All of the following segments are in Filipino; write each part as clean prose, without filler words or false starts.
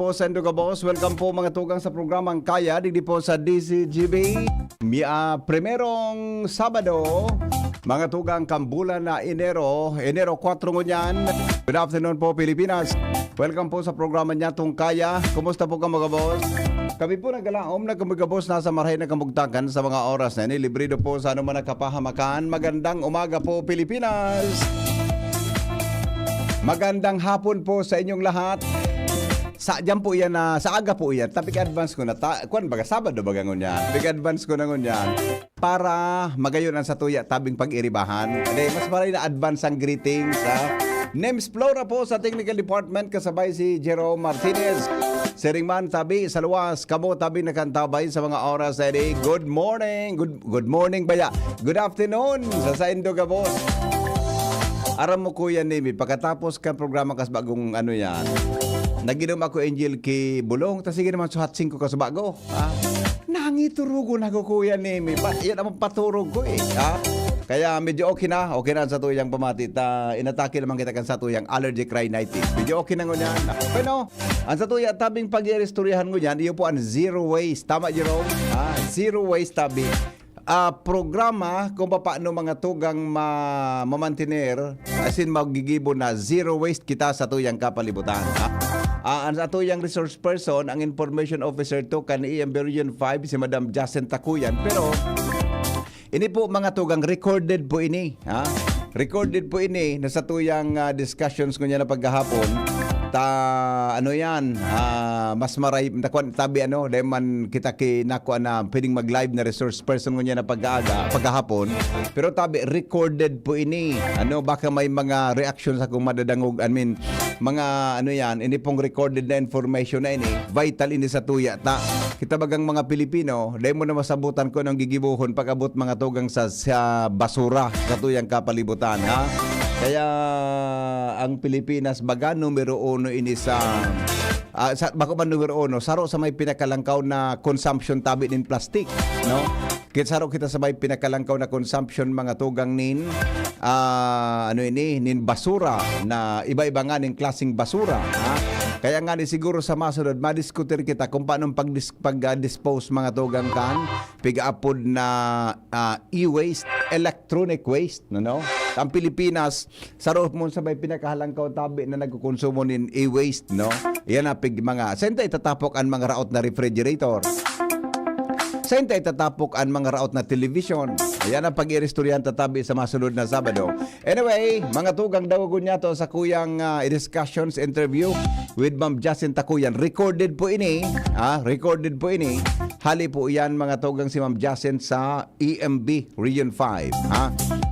po sa Indoga Boss. Welcome po mga tugang sa programang Kaya. Digdi po sa DCGB. Primerong Sabado, mga tugang kambulan na Enero 4 ngunyan. Good afternoon po Pilipinas. Welcome po sa programa niya tong Kaya. Kumusta po ka mga boss? Kami po nagalaom na mga boss nasa marahay na kamugtakan sa mga oras na ini. Librido po sa anuman nakapahamakan. Magandang umaga po Pilipinas. Magandang hapon po sa inyong lahat. Sa dyan po yan na sa aga po yan. Tapik advance ko na kuan baga Sabado baga ngunyan. Big advance ko na ngunyan para magayon ang satuya tabing pag-iribahan. Mas maray na advance ang greetings Names Flora po sa Technical Department kasabay si Jerome Martinez. Seringman tabi sa luwas kamo tabi nakantabay sa mga oras na ini. Good morning. Good morning baya. Good afternoon sa Indoga Boss. Aram mo kuya Nemi, pagkatapos ka programa kas bagong ano yan, naginom ako Angel ki Bulong, tas sige naman suhatsing ko kas bago. Nangiturugo na ko kuya Nemi, yan ang paturog ko Kaya medyo okay na sa tuyang pamati. Inatake naman kita kan sa tuyang allergic rhinitis. Medyo okay na ngunyan. Pero, ang sa tuya tabing pag-irestoryahan ngunyan, iyo po ang zero waste. Tama, Jerome? Zero waste tabi. Programa kung paano mga tugang mamantiner as in magigibo na zero waste kita sa tuyang kapalibutan. Ang sa tuyang resource person, ang information officer to kan EMB Region 5 si Madam Jacen Takuyan. Pero ini po mga tugang recorded po ini. Recorded po ini na sa tuyang discussions ko niya na paghahapon. Mas maray tabi dahil man kita kinako na pwedeng mag-live na resource person niya na paghahapon. Pero tabi recorded po ini. Baka may mga reactions ako madadangog. Mga ini pong recorded na information na ini. Vital ini sa tuya kita bagang mga Pilipino, dahil mo na masabutan ko ng gigibuhon pag-abot mga tugang sa basura sa tuyang kapalibutan. Kaya ang Pilipinas baga numero 1 ini bako ba numero 1 saro sa may pinakalangkaw na consumption tabi nin plastic, no? Saro kita sa may pinakalangkaw na consumption mga tugang nin nin basura na iba-iba nga nin klaseng basura. Kaya nga ni siguro sa masunod madiskutir kita kung paano pag-dispose mga tugang kan piga-apod na e-waste, electronic waste, no? Ang Pilipinas saro mo sa may pinakahalangkaw tabi na nagkukonsumo nin e-waste, no? Yan na mga senta itatapok ang mga raot na refrigerator. Senta itatapok ang mga raot na television. Ayan ang pag-irestoryan tatabi sa masunod na Sabado. Anyway, mga tugang dawagon niya to sa kuyang discussions interview with Ma'am Jacen Takuyan. Recorded po ini. Recorded po ini. Hali po yan mga tugang si Ma'am Jacen sa EMB Region 5.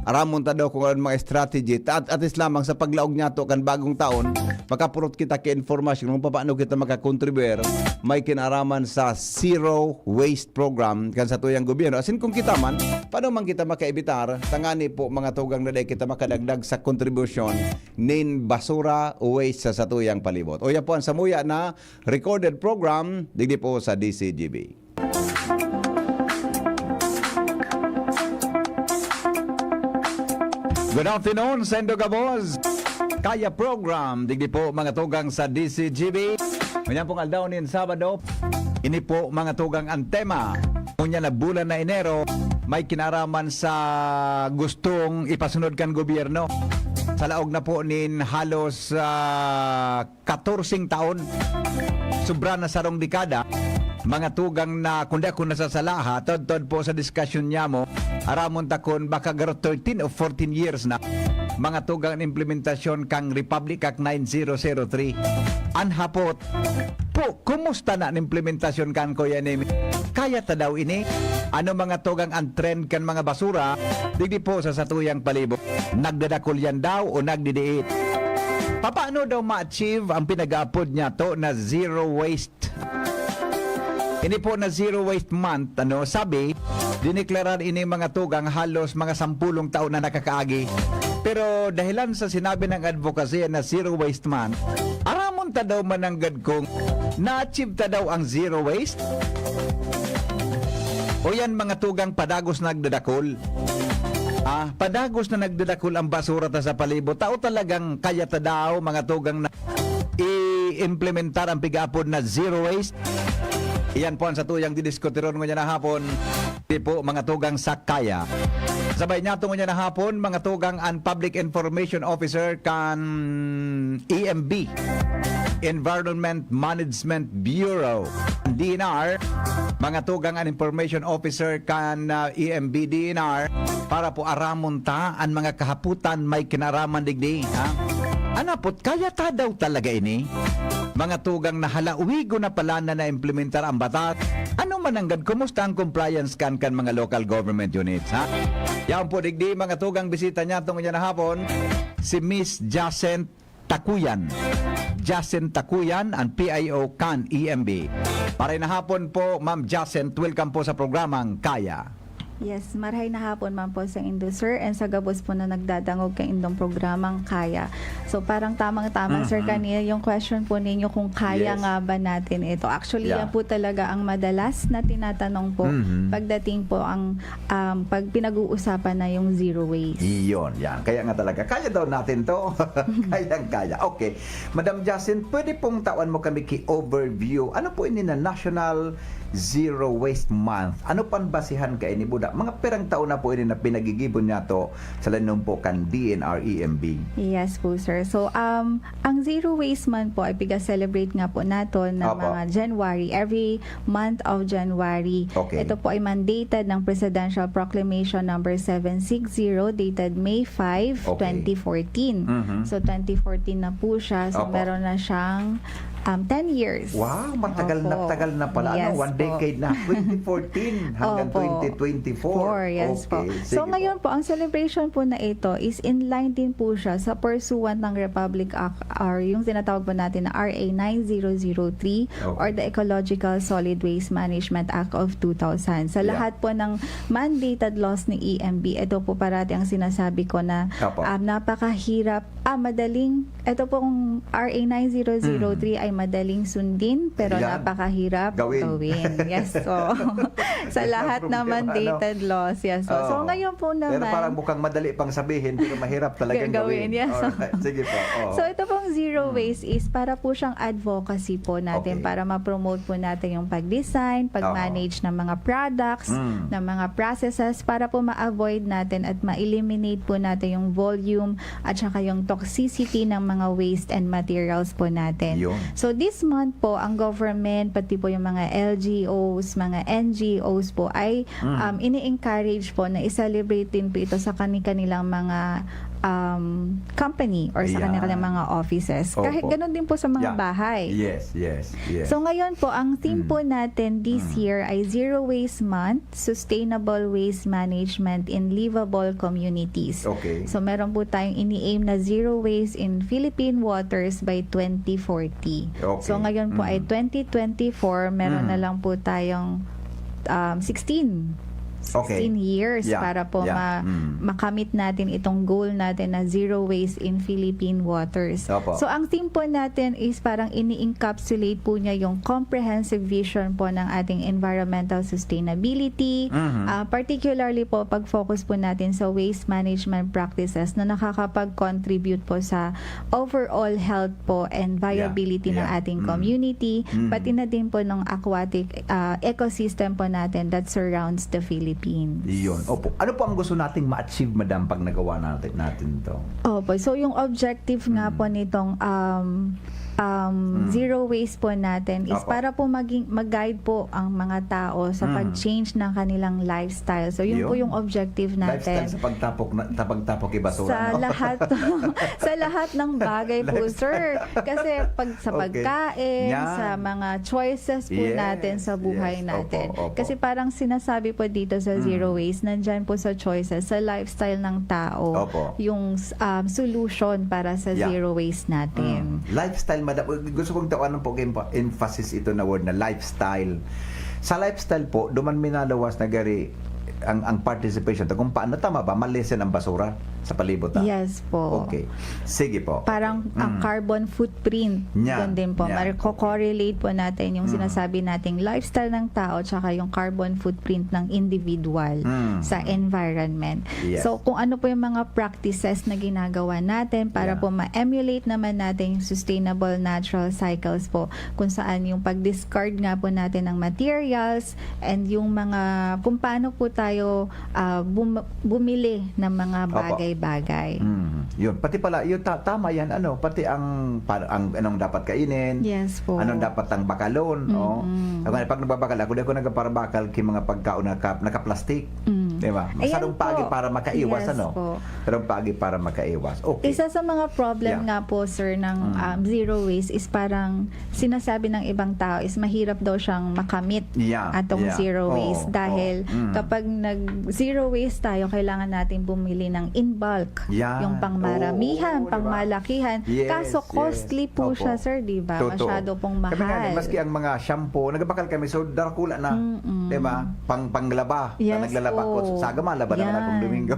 Aramon ta daw kung ano mga strategy. At least lamang sa paglaog niya to kan bagong taon, makapurot kita ke informasyon kung paano kita makakontribuer may kinaraman sa zero waste program kan sa tuyang gobyerno. Asin kung kita man, paano man kita makaibitar, tangani po mga tugang na kita makadagdag sa kontribusyon nin basura o waste sa tuyang palibot. O yan po ang samuya na recorded program digdi po sa DCGB. Good afternoon, Sendoga Boss. Kaya program, digdi po mga tugang sa DCGB. Ganyan pong aldaw nin Sabado. Ini po mga tugang ang tema. Kunya na bulan na Enero, may kinaraman sa gustong ipasunod kan gobyerno. Sa laog na po nin halos 14 taon. Sobra na sarong dekada. Mga tugang na kundi ako nasasalaha, tod po sa discussion niya mo, aramon takon baka garo 13 o 14 years na mga tugang implementasyon kang Republic Act 9003. Anhapot po, kumusta na ang implementasyon kan Kuya Nemi? Kaya ta daw ini? Ano mga tugang ang trend kan mga basura? Digdi po sa satuyang palibot. Nagdadakol yan daw o nagdidiit? Paano daw ma-achieve ang pinag-aapod niya to na zero waste? Ini po na Zero Waste Month, sabi, dineklarar ini mga tugang halos mga 10 taon na nakakaagi. Pero dahilan sa sinabi ng advocacy na Zero Waste Month, aramon ta daw mananggad kong na-achieve ta daw ang Zero Waste? O yan mga tugang padagos nagdadakol. Padagos na nagdadakol ang basura ta sa palibot. Tao talagang kaya ta daw mga tugang na i-implementar ang pigapod na zero waste. Iyan po ang sa tuyang didiskutiron nga na hapon. Di po mga tugang sa kaya. Sabay niya tungo niya na hapon, mga tugang ang Public Information Officer kan EMB, Environment Management Bureau, DNR, mga tugang ang Information Officer kan EMB, DNR, para po aramon ta ang mga kahaputan may kinaraman digdi. Ha? Anapot, kaya ta daw talaga ini? Mga tugang na halauwigo na pala na implementar ang batas. Ano mananggad, kumusta ang compliance kan mga local government units, ha? Yan po digdi, mga tugang bisita niya itong niya na hapon, si Miss Jacent Takuyan. Jacent Takuyan, ang PIO kan EMB. Para na hapon po, Ma'am Jacent, welcome po sa programang Kaya. Yes, marhay na hapon man po sa Indo, sir, and sa gabos po na nagdadangog kay indong programang Kaya. So parang tamang-tama, sir, kanina yung question po ninyo kung kaya Yes. nga ba natin ito. Actually, Yeah. yan po talaga ang madalas na tinatanong po pagdating po ang pag pinag-uusapan na yung zero waste. Iyon, yan. Kaya nga talaga, kaya daw natin to. Kaya. Okay. Madam Jacint, pwede pong tawan mo kami ki-overview. Ano po ini na National Zero Waste Month? Ano pan basihan ka ini, Buda? Mga perang taon na po ini na pinagigibon niya to sa lanong po kan DNR EMB. Yes po, sir. So, ang Zero Waste Month po ay piga-celebrate nga po nato na Opo. mga January, every month of January. Okay. Ito po ay mandated ng Presidential Proclamation number 760 dated May 5, Okay. 2014. Mhm. So, 2014 na po siya. So, Opo. meron na siyang 10 years. Wow, matagal na Opo. tagal na pala. Yes One po. decade na. 2014 hanggang Opo. 2024. Yes po. Okay, So sige ngayon po, ang celebration po na ito is in line din po siya sa pursuant ng Republic Act or yung tinatawag po natin na RA 9003 or the Ecological Solid Waste Management Act of 2000. Sa Yeah. lahat po ng mandated laws ni EMB, ito po parati ang sinasabi ko na Opo. napakahirap, madaling, ito pong RA 9003 ay madaling sundin pero Yan. napakahirap Gawin. Yes, so sa lahat ng mandated laws, yes. So Oo. ngayon po naman, Pero parang mukhang madali pang sabihin, pero mahirap talagang gawin. Yes. Alright, sige po. Oo. So ito pong zero waste is para po siyang advocacy po natin, Okay. para ma-promote po natin yung pag-design, pag-manage ng mga products, ng mga processes, para po ma-avoid natin at ma-eliminate po natin yung volume at saka yung toxicity ng mga waste and materials po natin. Yun. So this month po, ang government, pati po yung mga LGOs, mga NGOs po ay ini-encourage po na i-celebrate din po ito sa kanilang mga company or sa Ayan. kanilang mga offices. Kahit Opo. ganun din po sa mga Yeah. bahay. Yes. So ngayon po, ang theme po natin this year ay Zero Waste Month, Sustainable Waste Management in Livable Communities. Okay. So meron po tayong ini-aim na zero waste in Philippine waters by 2040. Okay. So ngayon po ay 2024, meron na lang po tayong 16 Okay. years Yeah. para po Yeah. makamit natin itong goal natin na zero waste in Philippine waters. Opo. So ang theme po natin is parang ini-encapsulate po niya yung comprehensive vision po ng ating environmental sustainability, particularly po pag-focus po natin sa waste management practices na nakakapag-contribute po sa overall health po and viability ng Yeah. ating community, pati na din po ng aquatic ecosystem po natin that surrounds the Philippines. Iyon. Opo. Ano po ang gusto nating ma-achieve, madam, pag nagawa natin to? Opo. So, yung objective nga po nitong zero waste po natin is Opo. para po mag-guide po ang mga tao sa pag-change ng kanilang lifestyle. So, yun po Yun. yung objective natin. Lifestyle sa pagtapok ibasura, Sa no? lahat sa lahat ng bagay po, sir. Kasi sa Okay. pagkain, Yan. sa mga choices po Yes, natin sa buhay yes. natin. Opo. Kasi parang sinasabi po dito sa zero waste, nandyan po sa choices, sa lifestyle ng tao, Opo. yung solution para sa Yeah. zero waste natin. Lifestyle, madam. Gusto kong tawanan po kayo emphasis ito na word na lifestyle. Sa lifestyle po, duman minalawas na gari ang participation to kung paano, tama ba, malesen ang basura. sa palibot. Yes po. Okay. Sige po. Parang ang carbon footprint, Yan, doon din po. yan. Correlate po natin yung sinasabi nating lifestyle ng tao tsaka yung carbon footprint ng individual sa environment. Yes. So, kung ano po yung mga practices na ginagawa natin para Yeah. po ma-emulate naman natin yung sustainable natural cycles po, kung saan yung pag-discard nga po natin ng materials and yung mga, kung paano po tayo bumili ng mga Opo. bagay-bagay. Yun, pati pala, yun tama yan, pati ang anong dapat kainin, Yes po. anong dapat ang bakalon, pag nagbabakal ako, di ako nagparbakal kay mga pagkaon naka-plastic. Di ba? Ayan Sarong pagi po. para makaiwas, Yes po. Sarong pagi para makaiwas. Okay. Isa sa mga problem Yeah. nga po, sir, ng zero waste is parang sinasabi ng ibang tao is mahirap daw siyang makamit Yeah, atong yeah. zero Oo, waste dahil oo. kapag nag-zero waste tayo, kailangan natin bumili ng in bulk. Yan. Yung pangmaramihan, Oo, diba? pangmalakihan. Yes, Kaso yes. costly po Opo. siya, sir, di ba? Totoo. Masyado pong Kami nga, mahal. maski ang mga shampoo, nagbakal kami, so darakula na. Di ba? Panglaba. Yes Naglalaba ko. po. Sa agama, laba naman Yan. akong Domingo.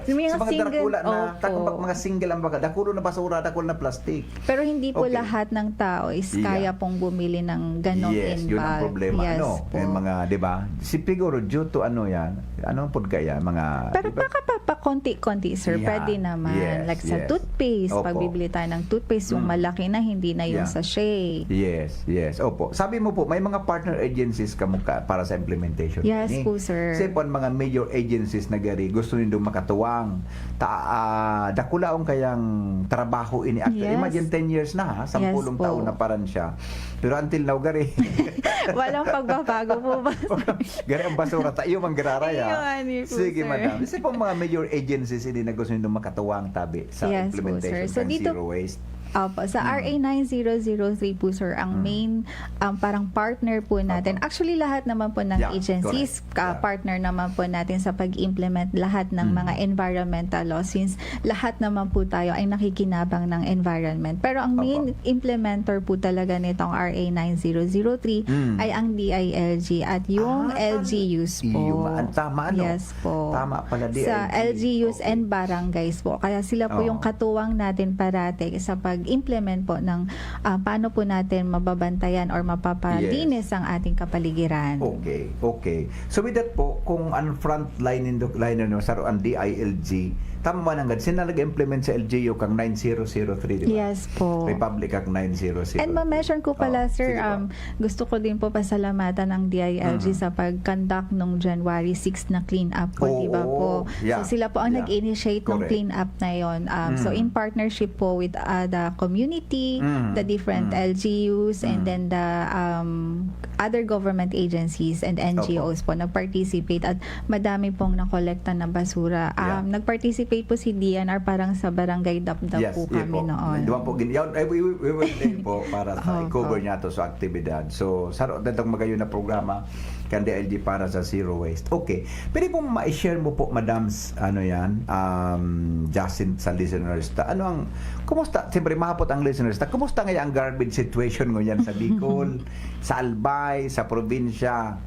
Yung mga sa mga single- darakula na, Opo. mga single ang bakal. Dakulo na basura, dakulo na plastic. Pero hindi po Okay. lahat ng tao is Yeah. kaya pong bumili ng ganong Yes, in yun bulk. ang problema. Yes po. Yung mga, di ba? Siguro, due to yan, ano po kaya, mga, Pero di ba? baka pa konti-konti, sir, Yeah. pwede naman. Yes, Like sa yes. toothpaste, Opo. pag bibili tayo ng toothpaste, yung malaki na, hindi na yung Yeah. sachet. Yes, yes. Opo. Sabi mo po, may mga partner agencies para sa implementation. Yes ni. po, sir. Kasi po ang mga major agencies na gari, gusto nindong makatuwang. Dakulaong kayang trabaho ini. Actually, Yes. imagine 10 years na ha, 10 Yes po. taon na paran siya. Pero until now, gari. Walang pagbabago po ba? Gari ang basura, tayo mang gararaya. Ayun, ani po, Sige, sir. madam. Kasi po mga major agencies ini na gusto nindong makatuwang tabi sa Yes po, implementation sir. So, ng dito- zero waste. Opo, sa RA 9003 po, sir, ang main parang partner po natin. Opo. Actually, lahat naman po ng Yeah, agencies, correct. Yeah. partner naman po natin sa pag-implement lahat ng mga environmental laws since lahat naman po tayo ay nakikinabang ng environment. Pero ang main implementer po talaga nitong RA 9003 ay ang DILG at yung LGUs po. Tama, Yes po. Tama pala, Sa LGUs Okay. and barangays po. Kaya sila po Oo. yung katuwang natin parate sa pag-implement po ng paano po natin mababantayan or mapapalinis ang ating kapaligiran. Okay, okay. So with that po, kung ang frontline liner no sa ang DILG, tama man ang nag-implement sa LGU kang 9003, di ba? Yes po. Republic Act 9003. And ma-mention ko pala, Oh, sir, sige po. gusto ko din po pasalamatan ng DILG sa pag-conduct nung January 6 na clean up po, Oo, di ba po? yeah, So sila po ang yeah. nag-initiate ng Correct. clean up na yon. So in partnership po with the community, the different LGUs, and then the other government agencies and NGOs po nag-participate at madami pong nakolekta na basura. Yeah. Nag-participate po si DNR parang sa barangay Dapdap po yeah kami noon. Diba po, we will din po para sa i-cover niya to sa aktibidad. So, saro datong magayon na programa kan DLG para sa zero waste. Okay. Pwede po ma-share mo po, madams, Justin, sa listeners ta. Kumusta? Siyempre, mahapot ang listeners ta. Kumusta ngayon ang garbage situation ngayon sa Bicol, sa Albay, sa probinsya?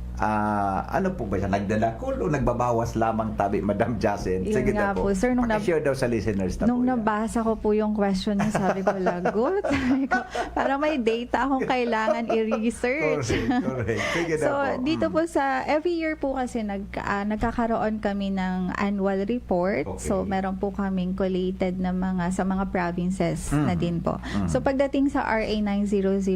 Ano po ba siya? Nagdadakol o nagbabawas lamang tabi, Madam Jacinth? Yun Sige nga daw po. Sir, nung share daw sa listeners na Nung po yan. nabasa ko po yung question niya, sabi ko, lagot. Sabi ko, para may data akong kailangan i-research. Correct. Sige So, daw po. dito po sa, every year po kasi nagkakaroon kami ng annual report. Okay. So, meron po kaming collated na sa mga provinces na din po. So, pagdating sa RA 9003,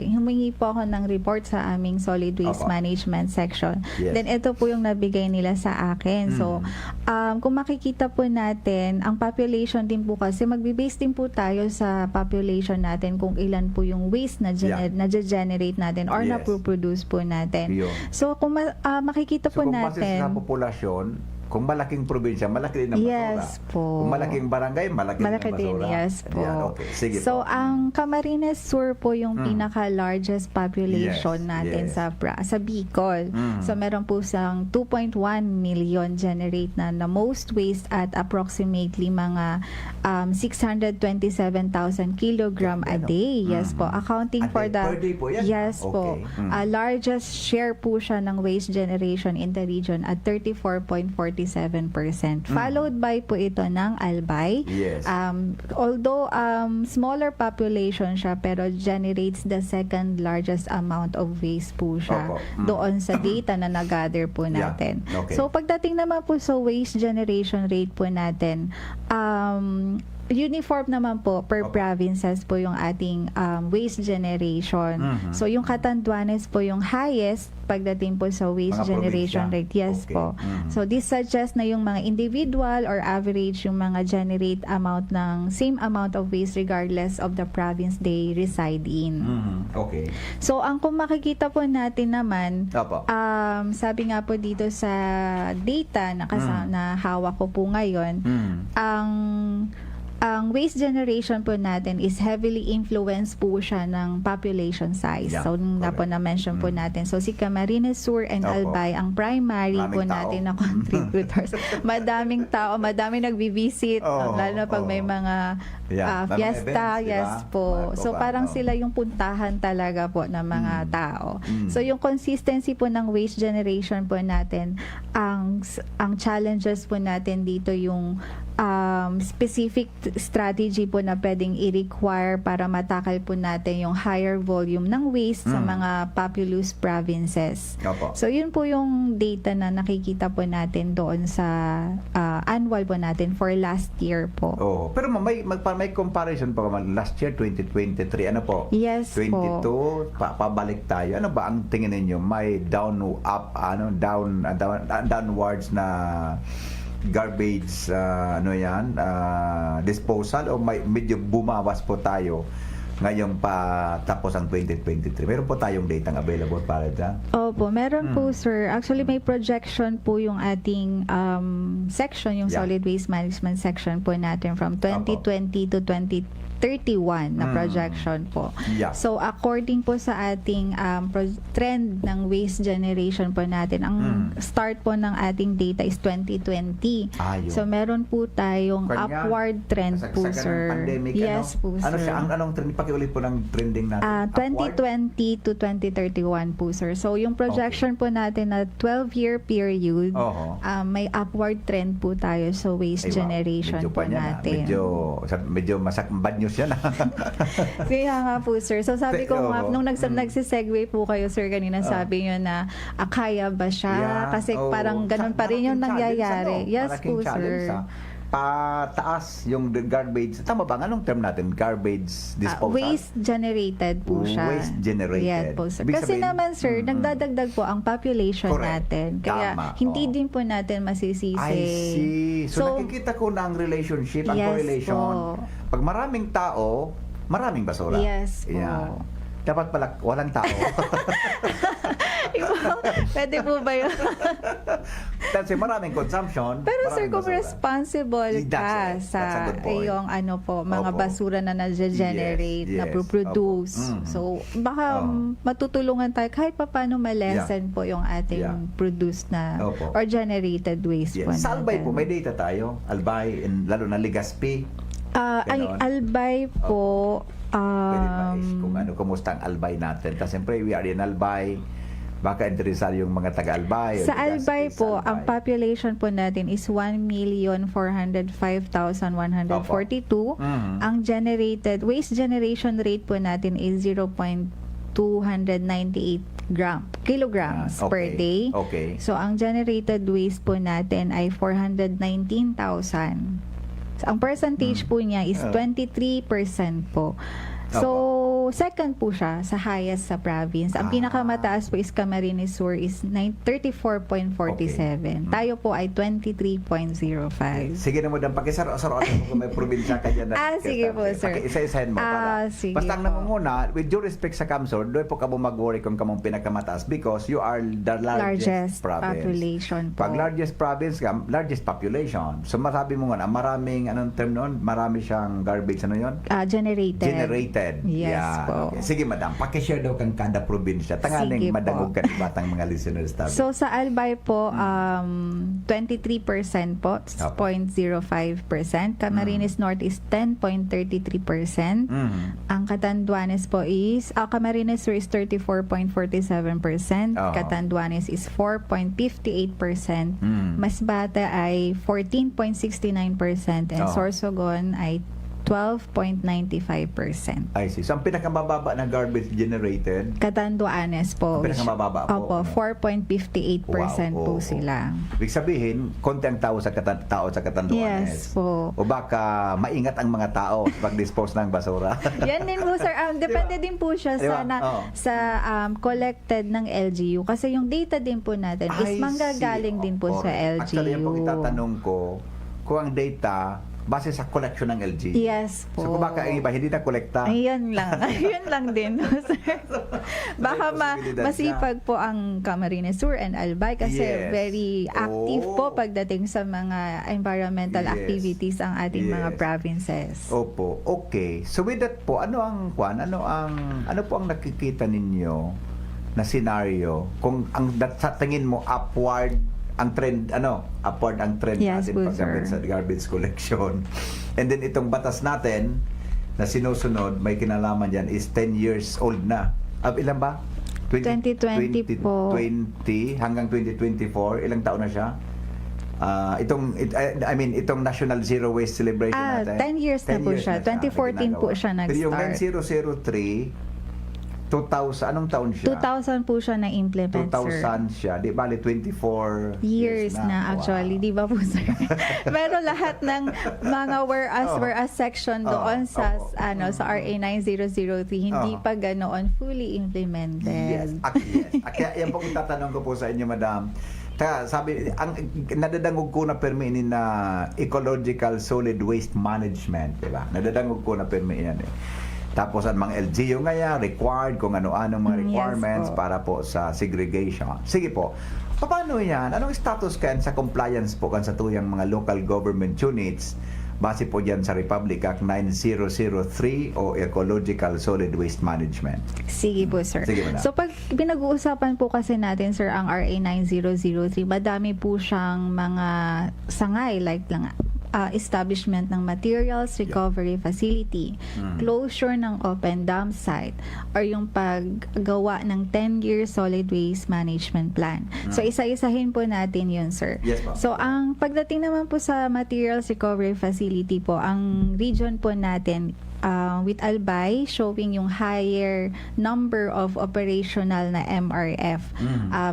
humingi po ako ng report sa aming solid waste Opo. management section. Yes. Then, ito po yung nabigay nila sa akin. So, kung makikita po natin, ang population din po kasi, magbe-base din po tayo sa population natin kung ilan po yung waste na generate natin or Yes. na-produce po natin. Yun. So, kung makikita So po kung base natin, sa populasyon, kung malaking probinsya, malaki din ang basura. Yes po. Kung malaking barangay, malaki malaki din ang din, basura. yes po. Ayan, okay. Sige So, po. ang Camarines Sur po yung pinaka-largest population Yes, natin yes. sa Bicol. So, meron po sang 2.1 million generate na most waste at approximately mga 627,000 kilogram a day. Yes po. Accounting A for day, the... per day po yan? Yes po. Okay. Largest share po siya ng waste generation in the region at 34.44%. 47%. Followed by po ito ng Albay. Yes. Although smaller population siya, pero generates the second largest amount of waste po siya Opo. doon sa data na nag-gather po Yeah. natin. Okay. So pagdating naman po sa waste generation rate po natin, uniform naman po per Opo. provinces po yung ating waste generation. Mhm. So yung Catanduanes po yung highest pagdating po sa waste Mga generation probinsya. rate. Yes Okay. po. Mhm. So this suggests na yung mga individual or average yung mga generate amount ng same amount of waste regardless of the province they reside in. Okay. So ang kung makikita po natin naman, Opo. sabi nga po dito sa data na, na hawak ko po ngayon, ang waste generation po natin is heavily influenced po siya ng population size. Yeah, So, nung na po correct. na-mention po natin. So, si Camarines Sur and Opo. Albay, ang primary po Maraming tao. natin na contributors. Madaming tao, madaming nagbi-visit, Oo, lalo na pag may oo. mga Yeah, may mga fiesta. events, di Yes ba? po. Mga So, program, parang oo. sila yung puntahan talaga po ng mga tao. Mm. So, yung consistency po ng waste generation po natin, ang challenges po natin dito yung specific strategy po na pwedeng i-require para matakal po natin yung higher volume ng waste sa mga populous provinces. Opo. So, yun po yung data na nakikita po natin doon sa annual po natin for last year po. Oh, pero may comparison pa naman last year 2023 ano po? Yes 22 po. pabalik tayo. Ano ba ang tingin ninyo? May downwards na garbage disposal o may medyo bumawas po tayo ngayong tapos ang 2023. Meron po tayong data available para dyan. Opo, meron po sir. Actually may projection po yung ating section, yung Yeah. solid waste management section po natin from 2020 to 2031 na projection po. Yeah. So according po sa ating trend ng waste generation po natin, ang start po ng ating data is 2020. Yun. So meron po tayong Kanya, upward trend po kasagsagan ng sir. pandemic, Yes po ano sir. siya? Anong trend? Pakiulit po ng trending natin. Upward? 2020 to 2031 po sir. So yung projection po natin na 12-year period, Oho. may upward trend po tayo sa waste Ay, wow. generation Medyo po pa niyan, natin. medyo bad news yan. Kaya nga po sir. So sabi ko nga, Oo. nung nagsisegue po kayo sir kanina, sabi nyo na kaya ba siya? Yeah. Kasi Oo. parang ganun pa rin yung Malaking nangyayari. challenge, Yes Malaking po challenge, sir. Pataas yung garbage. Tama ba? Anong term natin? Garbage disposal? Waste generated po siya. Waste generated. Yes po, sir. Ibig Kasi sabihin, naman sir, nagdadagdag po ang population Correct. natin. Kaya Tama, hindi oo. din po natin masisisi. I see. So, nakikita ko na ang relationship, ang Yes correlation. po. Pag maraming tao, maraming basura. Yes po. Yeah. Dapat pala walang tao. Pwede po ba yun? Kasi maraming consumption. Pero sir, maraming kung basura. responsible ka That's a sa good point. iyong mga Opo. basura na na-generate, Yes, na yes. produce. Opo. Mhm. So, baka Oo. matutulungan tayo kahit pa paano ma-lessen po yung ating Yeah. produced na Opo. or generated waste po Yes. Sa Albay natin. po, may data tayo. Albay, lalo na Legazpi. Ay, Ganon. Albay po, Pwede ba kung kumusta ang Albay natin? Kasi siyempre, we are in Albay. Baka interesado yung mga taga-Albay. o sa Legazpi, Albay sa po, Albay. ang population po natin is 1,405,142. Mhm. Ang waste generation rate po natin is 0.298 kilograms Ah, per okay. day. Okay. So, ang generated waste po natin ay 419,000. So, ang percentage po niya is 23% po. So, second po siya sa highest sa province. Ang pinakamataas po is Camarines Sur is 34.47. Tayo po ay 23.05. Sige na mo dan pakisaro-saro kung may probinsya ka dyan. Sige po, sir. Isa-isahin mo para. Sige Basta ang po. namumuna, with due respect sa Kamsur, doon po ka mo mag-worry kung kamong pinakamataas because you are the largest province. population po. Pag largest province ka, largest population. So masabi mo nga, maraming, anong term noon? Marami siyang garbage, ano yun? Generated. Generated. Yes Yeah. po. Okay. Sige, madam. Pakishare daw kang kada probinsya. Tanganing Sige po. madangog ka batang mga listeners tabi. So sa Albay po 23% po, Apo. 0.05%. Camarines North is 10.33%. Ang Catanduanes po is Camarines Sur is 34.47%. Oo. Catanduanes is 4.58%. Masbate ay 14.69% and Oo. Sorsogon ay 12.95%. I see. So, ang pinakamababa na garbage generated, Catanduanes po. Ang pinakamababa po, Opo, ano? 4.58% Wow, po oo. sila. ibig sabihin, konti ang tao sa Catanduanes. Yes po. O baka maingat ang mga tao sa pag-dispose ng basura. Yan din po sir. Depende din po siya Diba? Oo. sa collected ng LGU. Kasi yung data din po natin I is manggagaling see. din po sa Correct. LGU. Actually, yan po itatanong ko, kung ang data base sa collection ng LGU. Yes po. So kung baka ang iba hindi na kolekta. Ayun lang. Ayun lang din, sir. Baka posibilidad masipag po ang Camarines Sur and Albay kasi Yes. very active Oh. po pagdating sa mga environmental Yes. activities ang ating mga Yes. provinces. Opo. Okay. So with that po, ano po ang nakikita ninyo na scenario kung sa tingin mo upward ang trend Yes natin po, pagdating sir. sa garbage collection. And then itong batas natin na sinusunod, may kinalaman diyan is 10 years old na. Ilan ba? 2020 po. 20 hanggang 2024, ilang taon na siya? Itong National Zero Waste Celebration natin. 10 years na po siya. 2014 po siya Pero yung nag-start. 9003, 2000, anong taon siya? 2000 po siya na-implement, sir. 2000 siya. Di bali 24 Years na actually, Wow. di ba po sir? Pero lahat ng mga whereas section doon sa sa RA 9003 hindi pa ganoon fully implemented. Kaya yan po kung tatanong ko po sa inyo, madam. Kaya sabi, ang nadadangog ko na permi na ecological solid waste management, di ba? Nadadangog ko na permi yan eh. Tapos ang mga LGU ngayon, required kung ano-anong mga Yes requirements po. para po sa segregation. Sige po, paano yan? Anong status kan sa compliance po kan sa tuyang mga local government units base po dyan sa Republic Act 9003 o Ecological Solid Waste Management? Sige po, sir. Sige, madam. So, pag pinag-uusapan po kasi natin, sir, ang RA 9003, madami po siyang mga sangay, like lang establishment ng materials recovery facility, closure ng open dump site, or yung paggawa ng 10-year solid waste management plan. So, isa-isahin po natin yun, sir. Yes, ma'am. So, ang pagdating naman po sa materials recovery facility po, ang region po natin with Albay showing yung higher number of operational na MRF.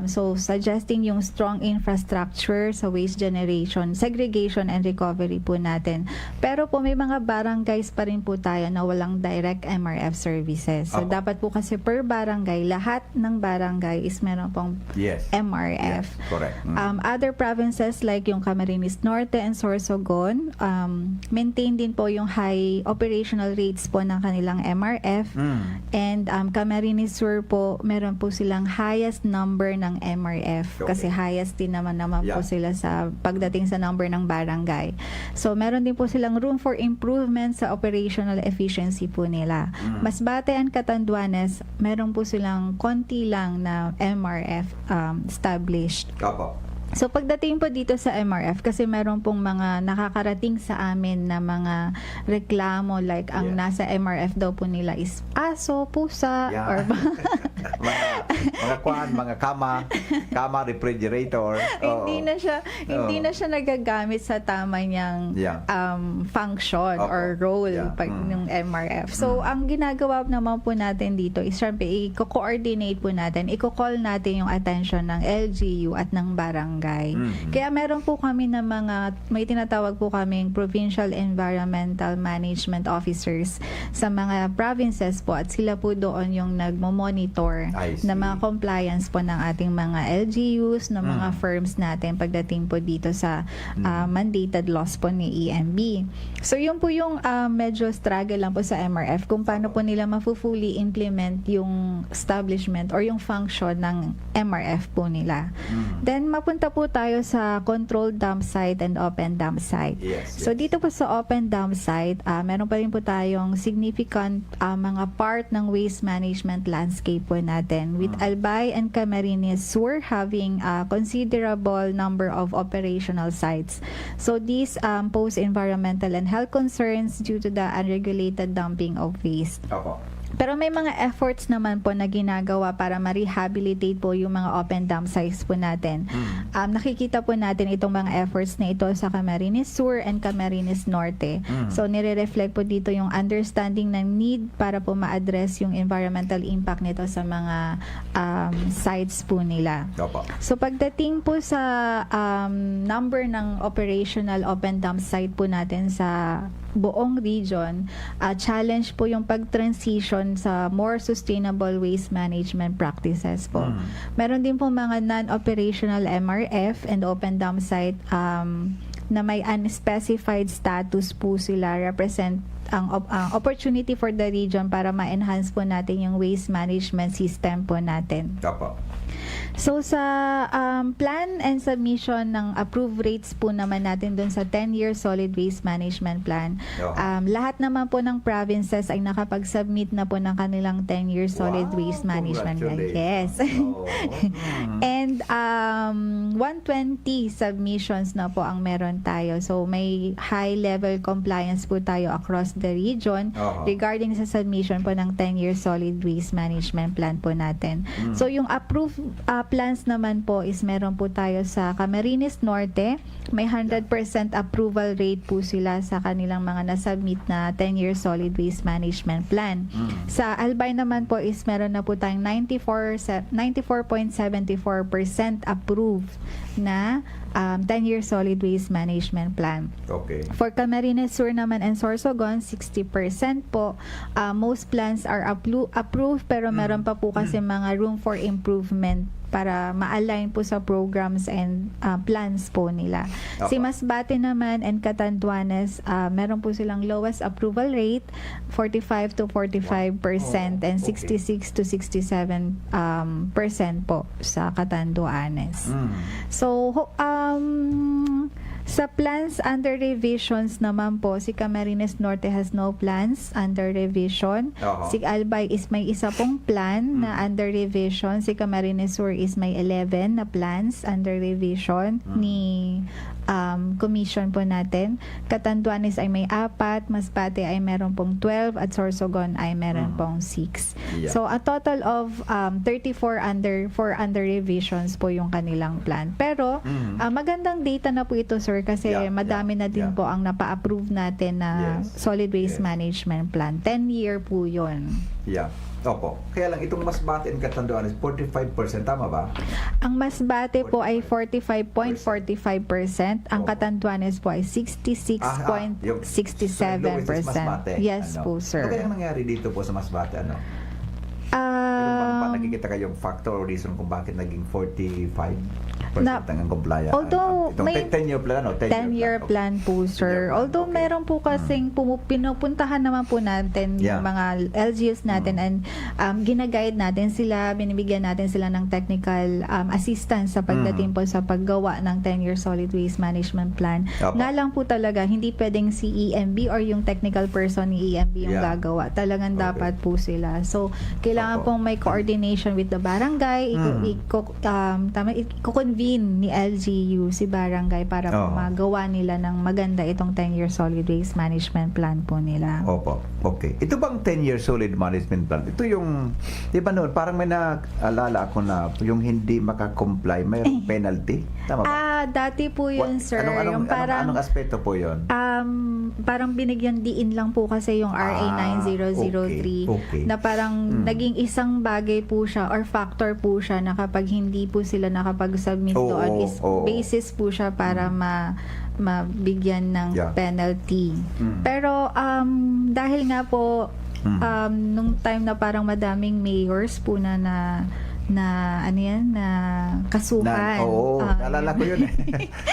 So suggesting yung strong infrastructure sa waste generation, segregation and recovery po natin. Pero po may mga barangays pa rin po tayo na walang direct MRF services. So Opo. dapat po kasi per barangay, lahat ng barangay is meron pong Yes. MRF. Yes, correct. Other provinces like yung Camarines Norte and Sorsogon, maintain din po yung high operational rates po ng kanilang MRF. And Camarines Sur po, meron po silang highest number ng MRF. Okay. Kasi highest din naman Yeah. po sila sa pagdating sa number ng barangay. So meron din po silang room for improvement sa operational efficiency po nila. Masbate and Catanduanes, meron po silang konti lang na MRF established. Opo. So pagdating po dito sa MRF, kasi meron pong mga nakakarating sa amin na mga reklamo like ang Yeah. nasa MRF daw po nila is aso, pusa, Yeah. or mga kwan, mga kama, refrigerator. hindi na siya nagagamit sa tama niyang Yeah. function Opo. or role Yeah. pag ng MRF. So ang ginagawa naman po natin dito is syempre i-coordinate po natin, i-call natin yung attention ng LGU at ng barangay. Kaya meron po kami na may tinatawag po kaming Provincial Environmental Management Officers sa mga provinces po at sila po doon yung nagmo-monitor I see. na mga compliance po ng ating mga LGUs, ng mga firms natin pagdating po dito sa mandated laws po ni EMB. So yun po yung medyo struggle lang po sa MRF kung paano po nila fully implement yung establishment or yung function ng MRF po nila. Then mapunta po tayo sa controlled dump site and open dump site. Yes, So dito po sa open dump site, meron pa rin po tayong significant mga part ng waste management landscape po natin with Albay and Camarines Sur having a considerable number of operational sites. So these pose environmental and health concerns due to the unregulated dumping of waste. Opo. Pero may mga efforts naman po na ginagawa para ma-rehabilitate po yung mga open dump sites po natin. Nakikita po natin itong mga efforts na ito sa Camarines Sur and Camarines Norte. So nire-reflect po dito yung understanding ng need para po ma-address yung environmental impact nito sa mga sites po nila. Opo. So pagdating po sa number ng operational open dump site po natin sa buong region, challenge po yung pag-transition sa more sustainable waste management practices po. Meron din po mga non-operational MRF and open dump site na may unspecified status po sila, represent ang opportunity for the region para ma-enhance po natin yung waste management system po natin. Opo. So sa plan and submission ng approve rates po naman natin dun sa 10-year solid waste management plan, lahat naman po ng provinces ay nakapag-submit na po ng kanilang 10-year solid waste management plan. Yes. And 120 submissions na po ang meron tayo. So may high level compliance po tayo across the region regarding sa submission po ng 10-year solid waste management plan po natin. So yung approved plans naman po is meron po tayo sa Camarines Norte, may 100% approval rate po sila sa kanilang mga nasubmit na 10-year solid waste management plan. Sa Albay naman po is meron na po tayong 94.74% approved na 10-year solid waste management plan. Okay. For Camarines Sur naman and Sorsogon, 60% po. Most plans are approved pero meron pa po kasi mga room for improvement para ma-align po sa programs and plans po nila. Si Masbate naman and Catanduanes, meron po silang lowest approval rate, 45 to 45% and 66 to 67% po sa Catanduanes. So, sa plans under revisions naman po, si Camarines Norte has no plans under revision. Si Albay is may isa pong plan na under revision. Si Camarines Sur is may 11 na plans under revision ni commission po natin. Catanduanes ay may 4, Masbate ay meron pong 12 at Sorsogon ay meron pong 6. So a total of 34 under revisions po yung kanilang plan. Pero magandang data na po ito, sir, kasi madami na din po ang napa-approve natin na solid waste management plan. 10-year po yun. Yeah. Opo. Kaya lang itong Masbate and Catanduanes 45%, tama ba? Ang Masbate po ay 45.45%, ang Catanduanes po ay 66.67%. Yes po, sir. Ano kaya nangyari dito po sa Masbate? Nakikita kayong factor or reason kung bakit naging 45% ang compliance? Although itong may 10-year plan, 10-year plan po, sir. Although meron po kasing pinupuntahan naman po natin yung mga LGUs natin and ginaguide natin sila, binibigyan natin sila ng technical assistance sa pagdating po sa paggawa ng 10-year solid waste management plan. Nga lang po talaga, hindi pwedeng si EMB or yung technical person ni EMB yung gagawa. Talagang dapat po sila. So, kailangan pong may coordination with the barangay, i-convene ni LGU si barangay para magawa nila ng maganda itong 10-year solid waste management plan po nila. Opo. Okay. Ito bang 10-year solid management plan? Ito yung, di ba noon, parang may naalala ako na yung hindi makakomply, may penalty? Tama ba? Dati po yun, sir. Anong aspeto po yun? Parang binigyan diin lang po kasi yung RA 9003 na parang naging isang bagay po siya or factor po siya na kapag hindi po sila nakapag-submit doon is basis po siya para mabigyan ng penalty. Pero dahil nga po nung time na parang madaming mayors po na ano yan, na kasuhan. Oo, Ah, naalala ko yun eh.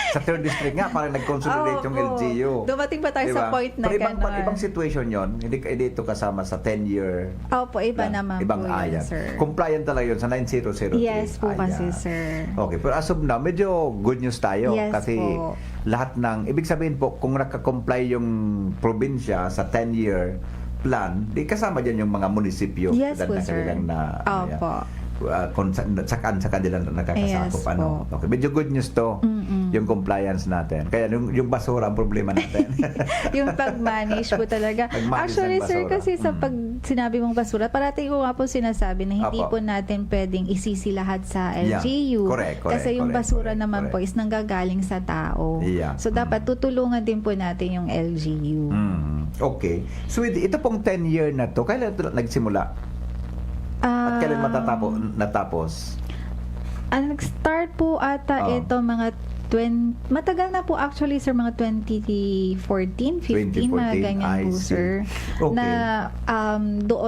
Sa 3rd district nga, parang nag-consolidate yung Oo. LGU. Dumating pa tayo sa point na Pero gano'n. ibang situation yon, hindi ito kasama sa 10-year. Opo, iba naman ibang po yun, ayan. sir. Compliant talaga yun sa 9003. Yes po kasi, Ayan. sir. Okay, pero as of now, medyo good news tayo. Yes kasi po. lahat ng, ibig sabihin po, kung nakakomply yung probinsya sa 10-year plan, di kasama dyan yung mga munisipyo Yes na po, sir. kanilang na, Opo. sa kanila nakakasakop. Yes Ano? po. Okay, medyo good news to, yung compliance natin. Kaya yung basura ang problema natin. Yung pag-manage po talaga. Pag-manage Actually, ng sir, basura. kasi sa pag sinabi mong basura, parati ko nga po sinasabi na hindi Apo. po natin pwedeng isisi lahat sa Yeah. LGU. Correct, Kasi yung correct, basura correct, naman po correct. is nanggagaling sa tao. Yeah. So, dapat tutulungan din po natin yung LGU. Okay. So ito pong 10-year na to, kailan ito nagsimula? At kailan natapos? Nag-start po ata Oh. ito mga matagal na po actually, sir, mga 2014, 15, mga 2014, ganyan I po, see. sir. Okay. Na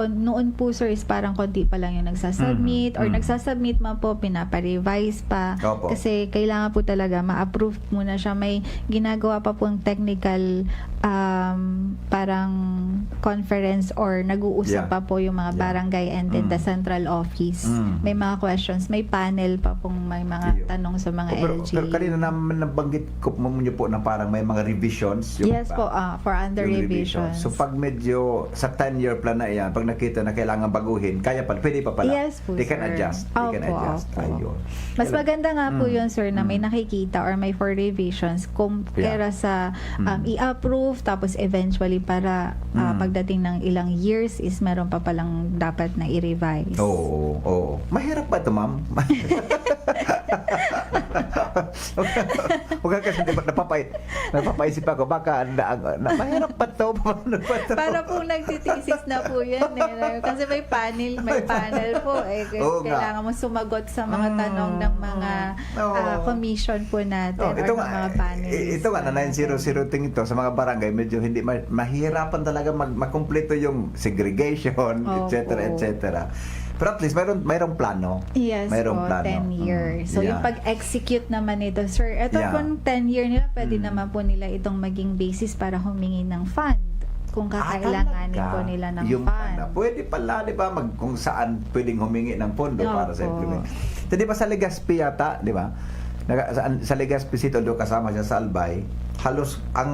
noon po, sir, is parang konti pa lang yung nagsasubmit or nagsasubmit man po, pinapa-revise pa. Opo. Kasi kailangan po talaga ma-approve muna siya. May ginagawa pa pong technical parang conference or nag-uusap Yeah. pa po yung mga Yeah. barangay and then the central office. May mga questions, may panel pa pong may mga Yeah. tanong sa mga pero LGU. kanina naman nabanggit ko niyo po na parang may mga revisions. Yes po, for under yung revisions. So pag medyo sa 10-year plan na yan, pag nakita na kailangan baguhin, pwede pa pala. Yes po, They can sir. adjust. They can Opo, adjust. opo. Ayun. Mas maganda nga po yun, sir, na may nakikita or may for revisions kumpara sa i-approve tapos eventually para pagdating ng ilang years is meron pa palang dapat na i-revise. Oo, oo. Mahirap ba ito, ma'am? Huwag kasi napapaisip ako, baka mahirap pa ito? Paano ba ito? Para po nagtitisis na po yan eh. Kasi may panel po eh. Oo nga. Kailangan mo sumagot sa mga tanong ng mga commission po natin or ito ng nga, mga panelists. ito nga na 900 ting ito sa mga barangay, medyo hindi mahirapan talaga makumpleto yung segregation, Opo. etc. Pero at least mayroong plano. Yes Mayroong po, plano. 10 years. So, Yeah. yung pag-execute naman nito, sir, ito Yeah. pong 10 year nila, pwede naman po nila itong maging basis para humingi ng fund kung kakailanganin talaga? po nila ng Yung fund. pwede pala, di ba, kung saan pwedeng humingi ng pondo para sa Opo. implement. So, di ba sa Legazpi yata, di ba? Sa Legazpi City, although kasama siya sa Albay, halos ang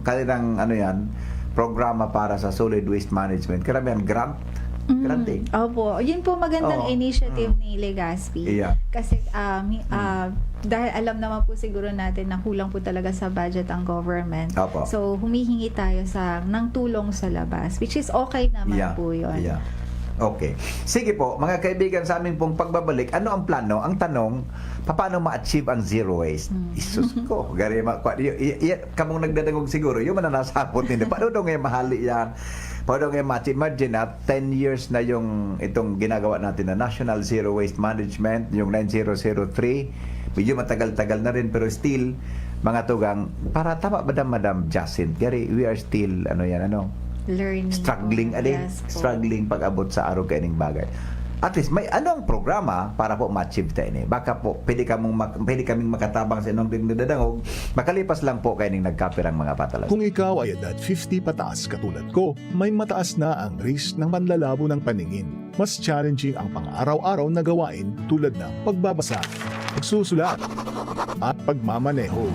kanilang programa para sa solid waste management, karamihan granting. Opo. Yun po magandang Oo. initiative ni Legazpi. Yeah. Kasi dahil alam naman po siguro natin na kulang po talaga sa budget ang government. Opo. So humihingi tayo ng tulong sa labas, which is okay naman po yun. Yeah. Okay. Sige po, mga kaibigan, sa aming pong pagbabalik, ano ang plano? Ang tanong, paano ma-achieve ang zero waste? Isus ko, kamong nagdadangog siguro, yung mananasapot hindi. Paano daw ngayon mahali yan? Paano ngayon ma-achieve? Imagine na 10 years na yung itong ginagawa natin na National Zero Waste Management, yung 9003, medyo matagal-tagal na rin, pero still, mga tugang, para tama ba Madam Jacinth? Gary, we are still, Learning. struggling po. Yes po. struggling pag-abot sa araw kaining bagay. At least may anong programa para po ma-achieve tayo ni. Baka po pwede kaming makatabang sa inong dinadangog, makalipas lang po kaining nagkapirang mga patalas. Kung ikaw ay edad 50 pataas katulad ko, may mataas na ang risk ng panlalabo ng paningin. Mas challenging ang pang-araw-araw na gawain tulad ng pagbabasa, pagsusulat, at pagmamaneho.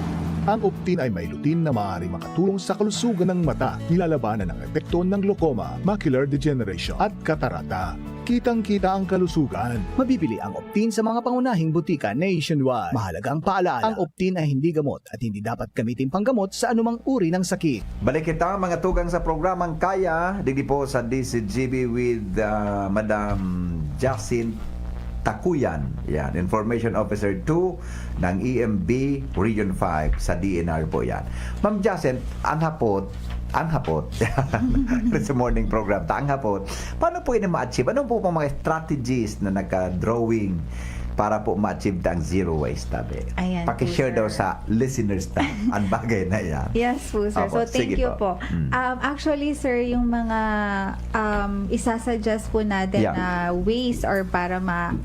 Ang Optin ay may lutin na maaari makatulong sa kalusugan ng mata, nilalabanan ang epekto ng glaucoma, macular degeneration at katarata. Kitang-kita ang kalusugan. Mabibili ang Optin sa mga pangunahing butika nationwide. Mahalagang paalaala, ang Optin ay hindi gamot at hindi dapat gamitin panggamot sa anumang uri ng sakit. Balik kita mga tugang sa programang Kaya, digdi po sa DCGB with Madam Jacinth Takuyan, yan, Information Officer 2 ng EMB Region 5 sa DNR po yan. Ma'am Jacinth, ang hapot, sa morning program, ang hapot, paano po ini ma-achieve? Ano po mga strategies na nagka-drawing para po ma-achieve ang zero waste tabi. Ayan po, Paki-share sir. daw sa listeners ta ang bagay na yan. Yes po, sir. Opo, So, thank sige you po. Actually, sir, yung mga isasuggest po natin Yeah. na ways or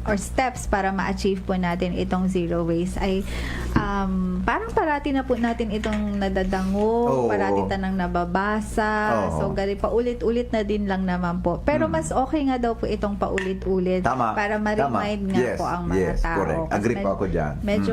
or steps para ma-achieve po natin itong zero waste ay parang parati na po natin itong nadadango, Oo. parati tanang nababasa. Oo. So, paulit-ulit na din lang naman po. Pero mas okay nga daw po itong paulit-ulit Tama. para ma-remind nga Yes, po ang mga yes, tao. correct. Kasi Agree po ako dyan. Medyo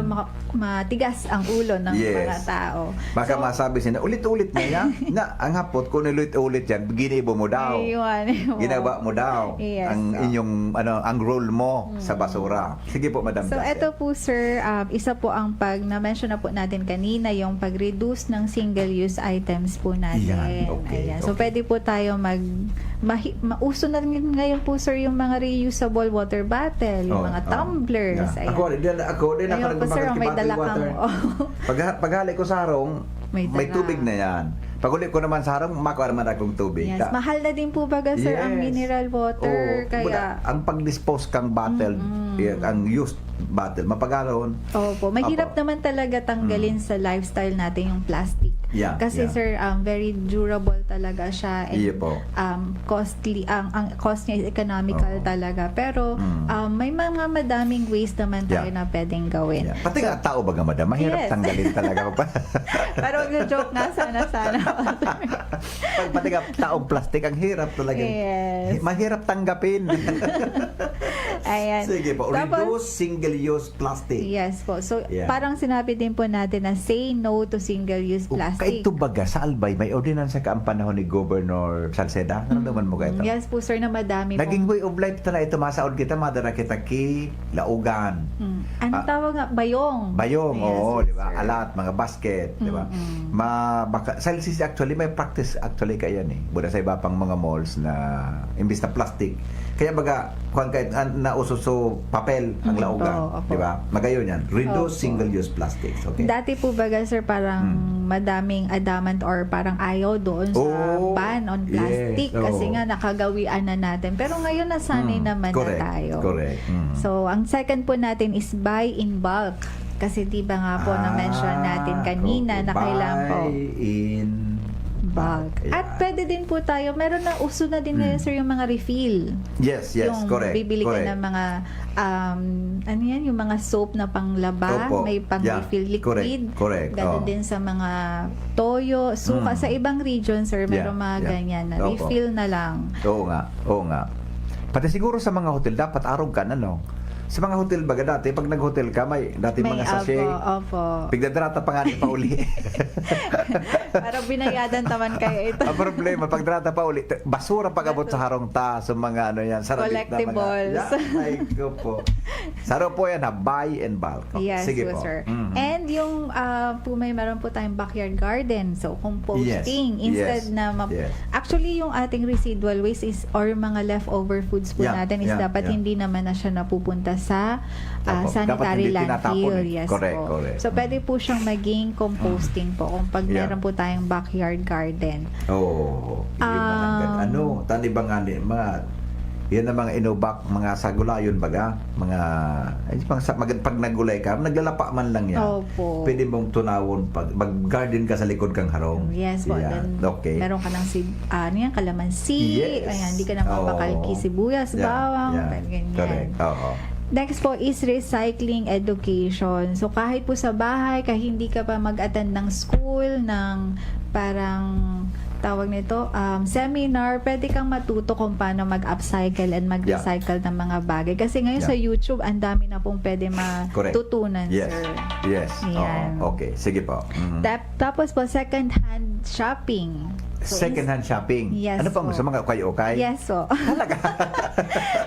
matigas ang ulo ng Yes. mga tao. Baka masabi sila, ulit-ulit na yan. Na, ang hapot, kung ulit-ulit yan, ginibo mo daw. Ayun. Ginawa mo daw Yes. ang inyong ang role mo sa basura. Sige po, Madam So, Blasel. ito po, sir, isa po ang na-mention na po natin kanina, yung pag-reduce ng single-use items po natin. Yan, okay, Ayan. So, okay. pwede po tayo mauso na rin ngayon po, sir, yung mga reusable water bottle, yung mga tumblers. Yeah. Ayan. Ako din Ayun po, sir, may dala kang... Paghali ko sa harong, May may dala. tubig na yan. Pag uli ko naman sa harong, makuha naman akong tubig. Yes. Mahal na din po baga, sir, ang Yes. mineral water. Oo. Kaya... Baga, ang pag-dispose kang bottle, ang used bottle, mapagaron. Opo, mahirap Opo. naman talaga tanggalin sa lifestyle natin yung plastic. Yeah, Kasi yeah. sir, very durable talaga siya and Iya po. costly, ang cost niya is economical Oo. talaga. Pero may mga madaming ways naman tayo Yeah. na pwedeng gawin. Yeah. Pati nga tao baga, Madam, mahirap Yes. tanggalin talaga. Pero joke nga sana. Pati nga taong plastic, ang hirap talaga. Yes. Mahirap tanggapin. Ayan. Sige po, reduce single-use plastic. Yes po. So, Yeah. parang sinabi din po natin na say no to single-use plastic. Kay ito baga, sa Albay, may ordinansa ka ang panahon ni Governor Salceda. Ano naman mo ka ito? Yes po, sir, na madami po. Naging way of life tala ito, masaod kita, madara kita ki, laugan. Ano tawag nga? Bayong. Bayong, Yes, oo, yes, di ba? sir. Alat, mga basket, di ba? Sa LCC actually, may practice actually kaya eh. Buda sa iba pang mga malls na imbis na plastic. Kaya baga, kung kahit naususo papel ang laugan, opo. di ba? Magayon yan. Reduce Opo. single-use plastics, okay? Dati po baga, sir, parang madaming adamant or parang ayaw doon sa Oh, ban on plastic yes, kasi oo. nga nakagawian na natin. Pero ngayon nasanay naman correct, na tayo. correct. So, ang second po natin is buy in bulk. Kasi di ba nga po na-mention natin kanina okay. na kailangan po Buy in bulk. Yeah. At pwede din po tayo, meron na uso na din ngayon, sir, yung mga refill. Yes, Yung correct. bibili ka correct. ng mga ano yan, yung mga soap na panglaba, Opo. may pang-refill Yeah, liquid. correct. Ganun Oo. din sa mga toyo, suka. Sa ibang region, sir, meron Yeah, mga yeah. ganyan na Opo. refill na lang. Oo nga. Pati siguro sa mga hotel, dapat arog ka na, no? Sa mga hotel baga dati, pag nag-hotel ka, may dati May mga sachet. opo. Pigdadrata pa nga pa uli. Para binayadan taman kayo ito. Ang problema, pag drata pa uli, basura pag-abot sa harong ta, sa mga ano yan, sarabit na mga... Collectibles. Yeah, ay, go po. Saro po yan, buy and bulk. Okay, Yes, sige po, po. sir. Mhm. And yung meron po tayong backyard garden. So, composting. Yes, Instead yes, na yes. Actually, yung ating residual waste is or mga leftover foods po Yeah, natin is yeah, dapat yeah. hindi naman na siya napupunta sa Opo. Dapat sanitary hindi tinatapon landfill. eh. Yes Correct, po. correct. So, pwede po siyang maging composting po kung pag Yeah. meron po tayong backyard garden. Oo. Tani ba nga yan ang mga inubak, mga sagulayon baga, pag naggulay ka, naglalapa man lang yan. Opo. Pwede mong tunawon pag mag-garden ka sa likod kang harong. Yes po. Yan. Then, Okay. meron ka ng kalamansi. Yes. Ayan, hindi ka na mapakalki, Oo. sibuyas, Yeah, bawang, yeah. ganyan. Correct. Oo. Next po is recycling education. So kahit po sa bahay, kahit hindi ka pa mag-attend ng school, ng parang tawag nito, seminar, pwede kang matuto kung paano mag-upcycle and mag-recycle ng mga bagay. Kasi ngayon Yeah. sa YouTube, ang dami na pong pwede Correct. matutunan, Yes. sir. Yes. Yan. Oo. Okay. Sige po. Mhm. Tapos po, second-hand shopping. So, Second-hand shopping. Yes Ano pa mo po. sa mga ukay-ukay? Yes po.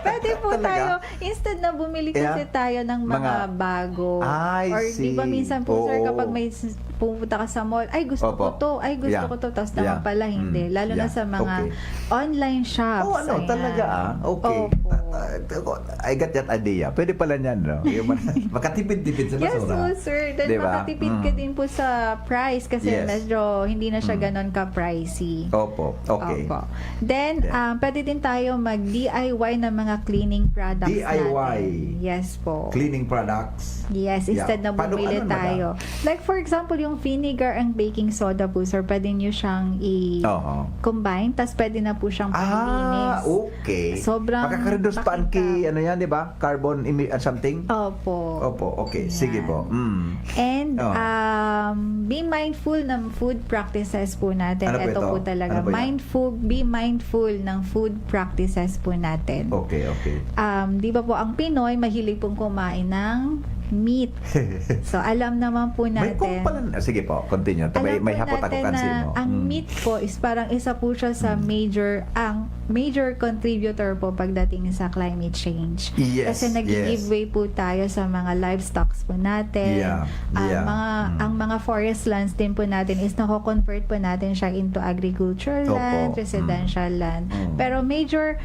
Pwede po Talaga? tayo, instead na bumili Yeah. kasi tayo ng mga bago. I Or di ba see. minsan po, sir, Oo. kapag may pumunta ka sa mall, ay gusto Opo. ko to, ay gusto Yeah. ko to, tapos naman Yeah. pala hindi. Lalo na Yeah. sa mga Okay. online shops. Oh, ano? Ayan. Talaga Okay. Opo. I got that idea. Pwede pala niyan, no? Yung makatipid-tipid sa Yes basura. po, sir. Then Diba? makatipid ka din po sa price kasi Yes. medyo hindi na siya ganon ka-pricey. Opo, okay. Opo. Then, pwede din tayo mag-DIY ng mga cleaning products DIY. natin. Yes po. Cleaning products. Yes, instead na Paano- bumili ano, tayo. Like for example, yung vinegar and baking soda po, sir, pwede nyo siyang Oo. i-combine, tas pwede na po siyang panlinis. Okay. Sobrang Makaka-reduce pa ang pakita. ano yan, di ba? Carbon something? Opo. Opo, okay. Yan. Sige po. And Oh. be mindful ng food practices po natin. Ano po Ito ito? po talaga. Ano po yan? Be mindful ng food practices po natin. Okay, okay. Di ba po ang Pinoy mahilig pong kumain ng meat. So alam naman po May natin. sige po, continue. Alam May po hapot ako natin kansin na mo. ang meat po is parang isa po siya sa major contributor po pagdating sa climate change. Yes, Kasi nag-give way po tayo sa mga livestocks po natin. Yeah, yeah. Ang mga forest lands din po natin is nako-convert po natin siya into agricultural Opo. land, residential land. Mm. Pero major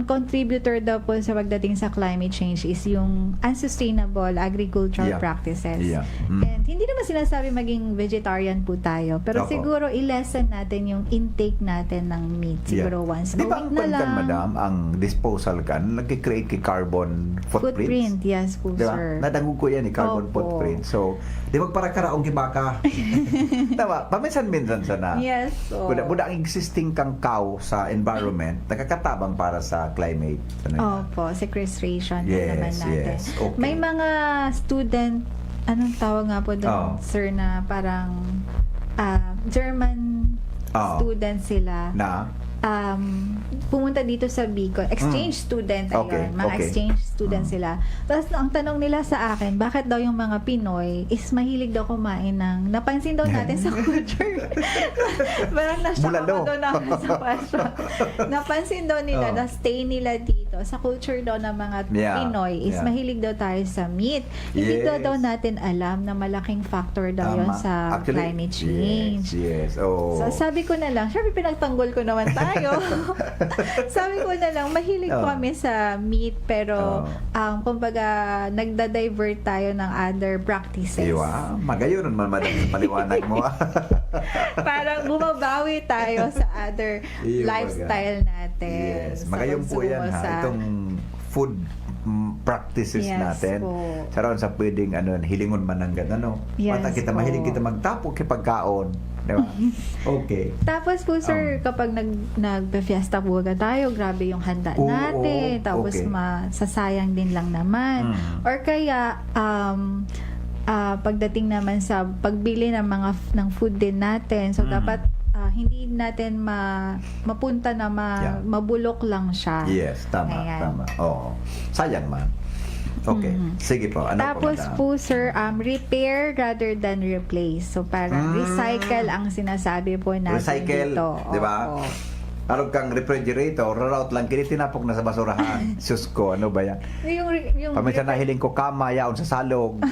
contributor daw po sa pagdating sa climate change is yung unsustainable agricultural Yeah. practices. Yeah. And hindi naman sinasabi maging vegetarian po tayo. Pero Opo. siguro i-lessen natin yung intake natin ng meat. Siguro once a Di ba week ang na kwan lang. kan, madam, ang disposal kan, nag-create kay carbon footprints? Footprint, yes po, Di ba? sir. Nadangog ko yan, carbon Opo. footprint. So, di ba para karaong gibaka? Tama, paminsan-minsan sana. Yes. So, Buda ang existing kang cow sa environment, nakakatabang para sa climate. Ano? Opo, sequestration din Yes, naman natin. yes. Okay. May mga student, anong tawag nga po doon, sir, na parang German student sila. Na? Pumunta dito sa Bicol. Exchange student, ayun. Okay, Mga okay. exchange student sila. Tapos ang tanong nila sa akin, bakit daw yung mga Pinoy is mahilig daw kumain ng, napansin daw natin sa culture. Parang na-shock Bulalo. ako doon ako sa question. Napansin daw nila na stay nila dito sa culture daw ng mga Yeah, Pinoy is yeah. mahilig daw tayo sa meat. Hindi daw natin alam na malaking factor daw yun Tama. sa Actually, climate change. Yes, oh. So sabi ko na lang, syempre pinagtanggol ko naman tayo. Sabi ko na lang, mahilig po kami sa meat pero kumbaga nagda-divert tayo ng other practices. Iwa, magayon man madam sa paliwanag mo. Parang bumabawi tayo sa other Iwa, lifestyle natin. Yes, Sa magayon po yan pagsuko ha. sa- Itong food practices Yes natin. po. Saron sa pwedeng hilingon man ng ganun. Yes Mata kita po. mahilig kita magtapo kay pagkaon. Di ba? Okay. Tapos po sir, kapag nagpe-fiesta po agad tayo, grabe yung handa Oo, natin. Tapos okay. masasayang din lang naman. Mm. Or kaya pagdating naman sa pagbili ng ng food din natin. So dapat hindi natin mapunta na Yeah. mabulok lang siya. Yes, tama, Ayan. tama. Oo. Sayang man. Okay. Sige po. Ano Tapos po, madam? po sir, repair rather than replace. So parang recycle ang sinasabi po natin Recycle, dito. di ba? Opo. Arog kang refrigerator, rarout lang kini tinapok na sa basurahan. Sus ko, ano ba yan? Yung Paminsan na hiling ko kama, yaon sa salog.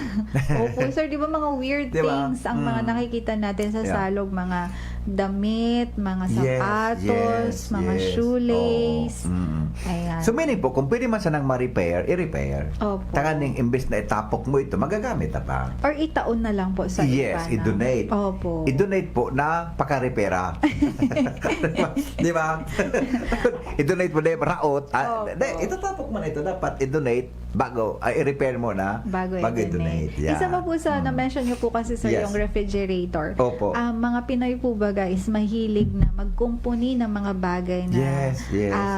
Opo, sir, di ba mga weird Di ba? things ang mga nakikita natin sa Yeah. salog, mga damit, mga Yes, sapatos, yes, mga yes. shoelace. Oo. Mm. Ayan. So meaning po, kung pwede man sanang ma-repair, i-repair. Opo. Tanganing imbes na itapok mo ito, magagamit na pa. Or itaon na lang po sa Yes, iba na. i-donate. Opo. I-donate po na pakarepera. Di ba? I-donate mo na yung raot. Opo. Itatapok mo na ito. Dapat i-donate bago, i-repair mo na Bago i-donate. i-donate. Yeah. Isa pa po sa na-mention nyo po kasi sir, Yes. yung refrigerator. Opo. Mga Pinoy po baga is mahilig na magkumpuni ng mga bagay na Yes,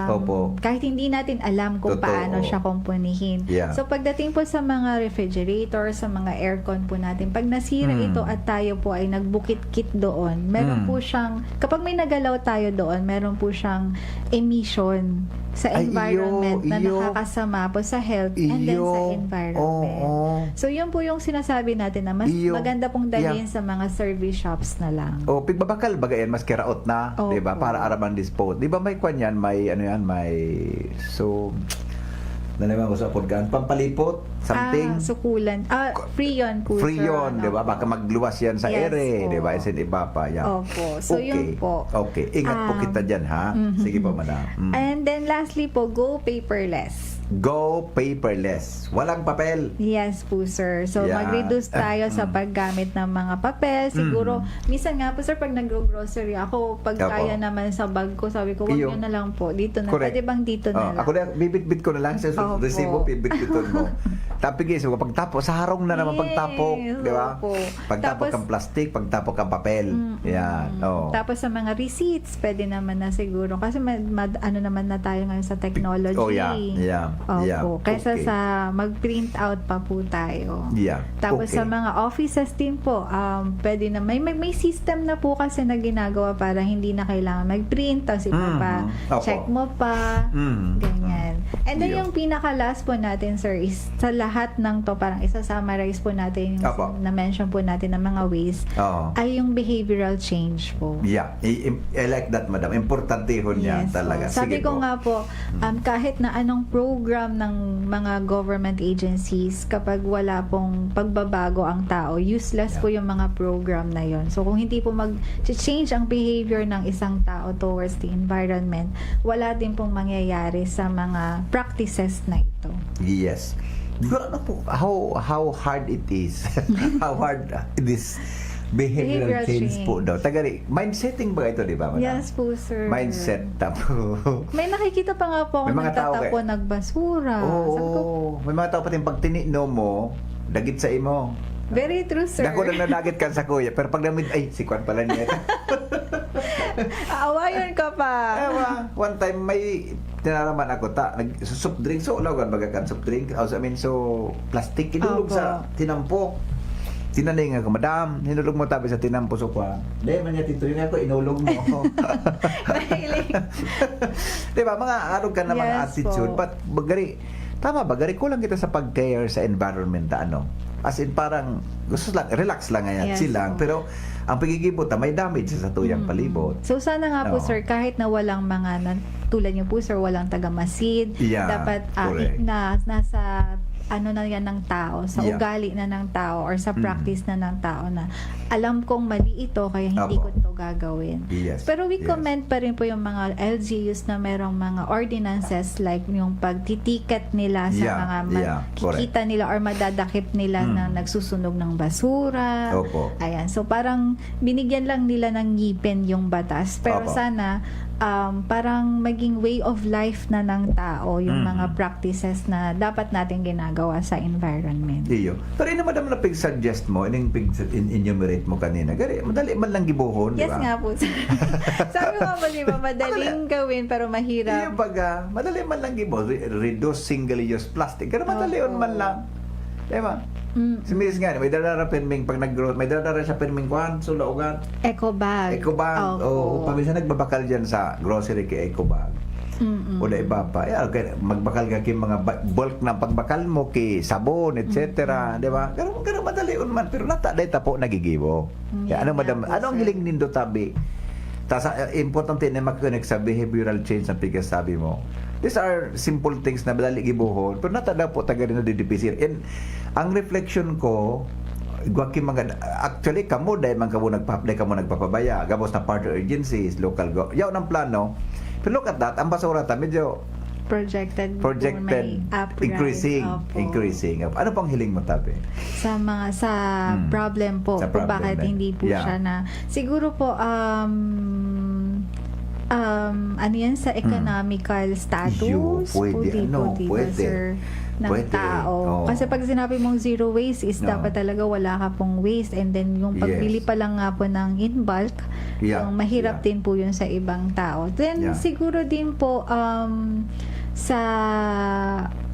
opo. kahit hindi natin alam kung Totoo. paano siya kumpunihin. Yeah. So pagdating po sa mga refrigerator, sa mga aircon po natin, pag nasira ito at tayo po ay nagbukit-kit doon, meron po siyang, kapag may nagalaw tayo doon, meron po siyang emission sa Ay, environment na iyo. nakakasama po sa health and then sa Iyo. environment. Oo. So yun po yung sinasabi natin na mas Iyo. maganda pong dalhin Yeah. sa mga service shops na lang. O pigbabakal bagayan mas kiraot na, Opo. 'di ba? Para araman dispose. 'Di ba may kwan yan, may ano yan, may so nalaman ko sa podgan, pampalipot, something. Sukulan. Free yun po. Free sir. yun, 'di ba? Opo. Baka magluwas yan sa Yes, ere, po. 'di ba? Isin iba pa yan. Opo. So yun po. Okay. Ingat po kita diyan ha. Sige po, madam. Mm. And then lastly po, go paperless. go paperless. Walang papel. Yes po, sir. So, Yeah. mag-reduce tayo sa paggamit ng mga papel. Siguro, minsan nga po, sir, pag nag-grocery ako, pag Opo. kaya naman sa bag ko, sabi ko, wag Iyo. nyo na lang po. Dito na. Correct. Pwede bang dito na lang? Ako na, bibit-bit ko na lang sa Opo. resibo, bibit-biton mo. Tapos, pagtapos, sa harong na naman Yes, pagtapok. Di ba? opo. Pagtapok Tapos- ang plastic, pagtapok ang papel. Yan. Oh. Tapos sa mga receipts, pwede naman na siguro. Kasi ano naman na tayo ngayon sa technology. Oh, yeah. Yeah. Opo. Yeah. Kaysa Okay. sa mag-print out pa po tayo. Yeah. Tapos Okay. sa mga offices din po, pwede na may system na po kasi na ginagawa para hindi na kailangan mag-print, tapos Opo. check mo pa, Mm. ganyan. And then Yeah. yung pinaka-last po natin, sir, is sa lahat ng to, parang isa-summarize po natin yung Opo. na-mention po natin ng mga ways, Oo. ay yung behavioral change po. Yeah. I like that, madam. Importante ho niya Yes, talaga. po. Sabi Sige ko po. nga po, kahit na anong program ng mga government agencies, kapag wala pong pagbabago ang tao, useless Yeah. po yung mga program na yon. So kung hindi po mag-change ang behavior ng isang tao towards the environment, wala din pong mangyayari sa mga practices na ito. Yes. Siguro ano po, how hard it is. How hard it is. Behavioral Behavioral change change. po daw. Tagari, mindsetting ba ito, di ba, madam? Yes po, sir. Mindset. Tapos, May nakikita pa nga po ako May mga tao nagtatapon ng basura. Sabi ko, oo. May mga tao pati pag tinino mo, dagit sa imo. very true, sir. Dako lang nadagit ka sa kuya. Pero pag namit, ay, si Kwan pala niya. Aawayon ka pa. Ewa, one time may tinaraman ako soft drink, so lawan bagakan soft drink. I mean, so plastic inulog Opo. sa tinampo. Tinanay nga ko, madam, hinulog mo tabi sa tinampo so kwa. Dahil man niya tituloy nga ako, inulog mo. Mahilig. Diba, mga ano ka na mga Yes attitude. po. But bagari, tama ba, gari kulang kita sa pag-care sa environment na ano. As in parang, gusto lang, relax lang nga yan, Yes chill lang. po. Pero, ang pagigibot, may damage sa tuyang palibot. So sana nga po, Oo. sir, kahit na walang mga tulad niyo po, sir, walang taga-masid, Yeah, dapat correct. nasa ano na yan ng tao, sa Yeah. ugali na ng tao or sa practice na ng tao na alam kong mali ito kaya hindi Opo. ko ito gagawin. Yes. Pero we Yes. commend pa rin po yung mga LGUs na merong mga ordinances like yung pagtitiket nila sa Yeah, mga yeah, kikita nila or madadakip nila na nagsusunog ng basura. Opo. Ayan. So parang binigyan lang nila ng ngipin yung batas. Pero Opo. sana parang maging way of life na ng tao yung mga practices na dapat natin ginagawa sa environment. Iyo. Pero ina madam na pig-suggest mo, ining pig-enumerate mo kanina. Gari, madali man lang gibuhon, di Yes ba? nga po. sir. Sabi ko ba, di ba, madaling gawin pero Iyo mahirap. baga, madali man lang gibuhon. Reduce single-use plastic. Pero madali Opo. man lang. Di ba? Si Miss nga, may darara perming pag nag-growth, may darara sa perming kwan, sulaugan. Eco bag. Eco bag. O paminsan nagbabakal dyan sa grocery kay eco bag. Mm-mm. O na iba pa. Okay, magbakal ka kay mga bulk na pagbakal mo kay sabon, etc. Di ba? Pero madali man. Pero nata dahil tapo nagigibo. Yeah, Ano madam? po, Anong sir. hiling nindo tabi? Importante na mag-connect sa behavioral change na sabi mo. These are simple things na madali gibuhon. Pero nata daw po taga rin na didipisir. And ang reflection ko, Gwaki mga actually kamo dahil man kamo nagpa-apply kamo nagpapabaya gabos na partner agencies local yaw ng plano pero look at that ang basura ta medyo Projected po, may uprise. increasing ano pang hiling mo tabi Sa problem po Sa kung problem bakit din. hindi po Yeah. siya na siguro po ano yan sa economical status Iyo, pwede. po, di ba, Pwede. sir, ng Pwede. tao. Oo. Kasi pag sinabi mong zero waste is Oo. dapat talaga wala ka pong waste and then yung pagbili Yes. pa lang nga po ng in bulk, Yeah. yung mahirap Yeah. din po yun sa ibang tao. Then Yeah. siguro din po sa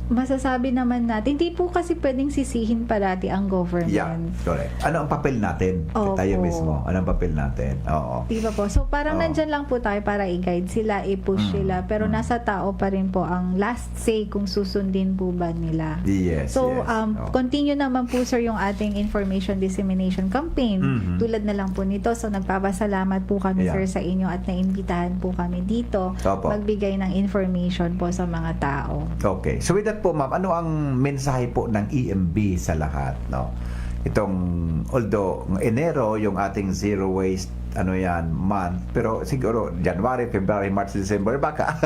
masasabi naman natin, hindi po kasi pwedeng sisihin parati ang government. yeah correct ano ang papel natin Opo. tayo mismo ano ang papel natin oo Di ba po? So parang Oo. nandyan lang po tayo para i-guide sila, i-push sila, pero nasa tao pa rin po ang last say kung susundin po ba nila. yes So, yes. Oo. continue naman po, sir, yung ating information dissemination campaign. Mhm. Tulad na lang po nito. So, nagpapasalamat po kami, Yeah. sir, sa inyo at naimbitahan po kami dito Opo. magbigay ng information po sa mga tao. Okay. So with that po, ma'am, ano ang mensahe po ng EMB sa lahat, no? Itong, although Enero, yung ating Zero Waste ano yan, month. Pero siguro, January, February, March, December, baka.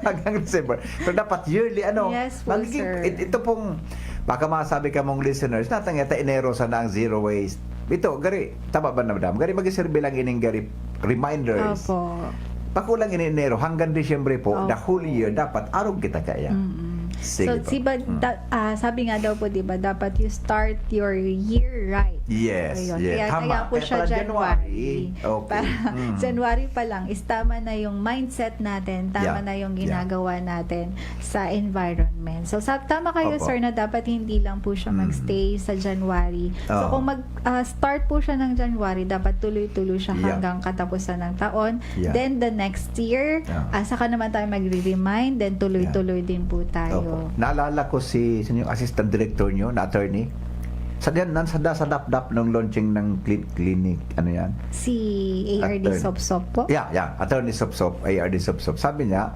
Hanggang December. Pero dapat yearly, ano. Yes po, sir. Ito pong, baka masabi ka mong listeners, natang yata Enero sana ang zero waste. Ito, gari, tama ba na madam? Gari, mag-serve lang ining gari reminders. Opo. Pakulang in Enero hanggang Disyembre po, the whole year, dapat arog kita kaya. Sige So, po. sabi nga daw po, di ba, dapat you start your year right. Yes, Ayun. yes. Kaya Tama. po Kaya siya pala January. Okay. Para January pa lang, is tama na yung mindset natin, tama Yeah. na yung Yeah. ginagawa natin sa environment. So, tama kayo, Opo. sir, na dapat hindi lang po siya magstay sa January. So, Oo. kung mag-start po siya ng January, dapat tuloy-tuloy siya Yeah. hanggang katapusan ng taon. Yeah. Then, the next year, Yeah. saka naman tayo magre-remind, then tuloy-tuloy din po tayo. Opo. Naalala ko si sino yung assistant director nyo na attorney. Sa diyan sa dap-dap ng launching ng clinic, ano yan? Si ARD Attorney. Sopsop po. Yeah, attorney Sopsop, ARD Sopsop. Sabi niya,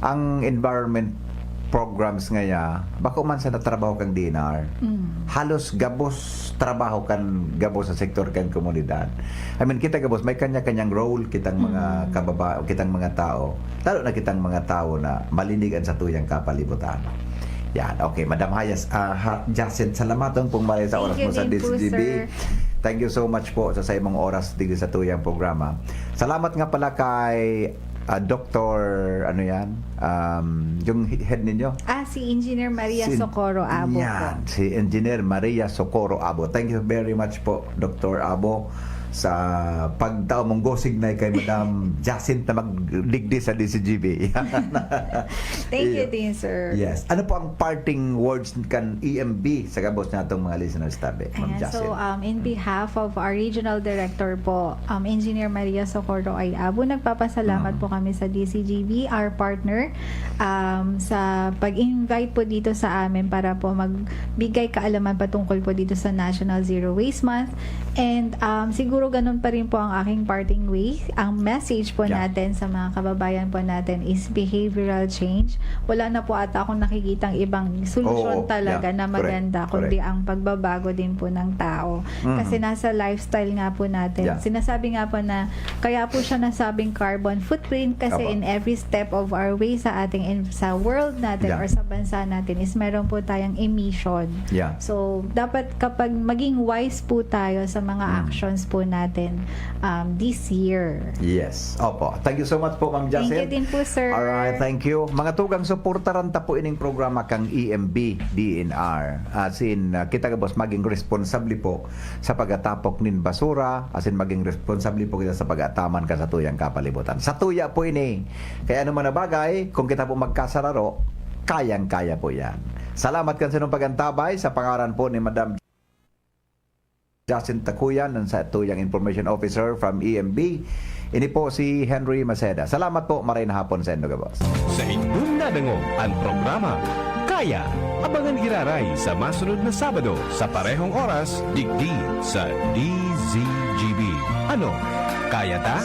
ang environment programs ngaya, bako man sa natrabaho kang DNR, halos gabos trabaho kan gabos sa sektor kan komunidad. I mean, kita gabos may kanya-kanyang role kitang mga kitang mga tao. Lalo na kitang mga tao na malinigan sa tuyang kapalibutan. Yan, okay. Madam Hayas, Jacen, salamat pong maray sa oras Thank mo you sa din po, DCGB. sir. Thank you so much po sa imong oras dito sa tuyang programa. Salamat nga pala kay Dr. ano yan? Yung head ninyo? Si Engineer Maria Socorro Abo po. Yan, si Engineer Maria Socorro Abo. Thank you very much po, Dr. Abo, sa pagtao mong gosignay kay Madam Jacinta magdigdi sa DCGB. Thank you din, sir. Yes. Ano po ang parting words kan EMB sa gabos natong mga listeners tabi, Ma'am Ayan, so, Jacin? in behalf of our regional director po, Engineer Maria Socorro ay Abo, nagpapasalamat po kami sa DCGB, our partner, sa pag-invite po dito sa amin para po magbigay kaalaman patungkol po dito sa National Zero Waste Month. And siguro ganun pa rin po ang aking parting way. Ang message po Yeah. natin sa mga kababayan po natin is behavioral change. Wala na po ata akong nakikitang ibang solusyon Oo, talaga yeah. na maganda, Correct. kundi ang pagbabago din po ng tao. Kasi nasa lifestyle nga po natin. Yeah. Sinasabi nga po na kaya po siya nasabing carbon footprint kasi Apo. in every step of our way sa ating sa world natin Yeah. or sa bansa natin is meron po tayong emission. Yeah. So, dapat kapag maging wise po tayo sa mga actions po natin this year. Yes. Opo. Thank you so much po, Ma'am Jacin. Thank you din po, sir. Alright, thank you. Mga tugang suportaran ta po ining programa kang EMB, DNR. Kita ka boss maging responsable po sa pagatapok nin basura, maging responsable po kita sa pagataman ka sa tuyang kapalibutan. Sa tuya po ini. Kaya ano man na bagay, kung kita po magkasararo, kayang-kaya po yan. Salamat kan sa inyong pagantabay sa pangaran po ni Madam Jacin Takuyan, sa tuyang Information Officer from EMB. Ini po si Henry Maceda. Salamat po, maray na hapon sa Endo Gabos. Sa inyong nadangog ang programa Kaya, abangan giraray sa masunod na Sabado sa parehong oras, digdi sa DZGB. Ano? Kaya ta?